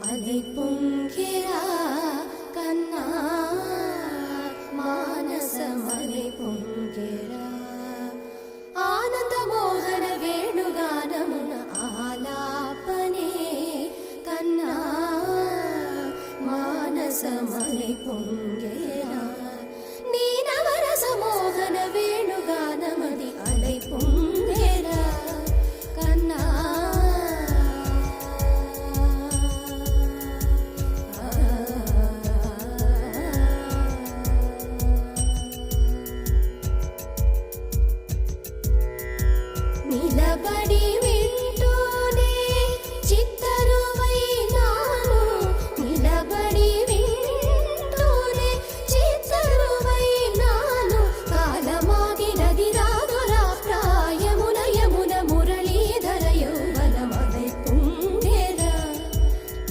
అలై పొంగెరా కన్నా మానసమలై పొంగెరా ఆనంద మోహన వేణుగానమున ఆలాపనే కన్నా మానసమలై పొంగెరా నీ నవరస మోహన వేణుగానమది అలై పొంగెరా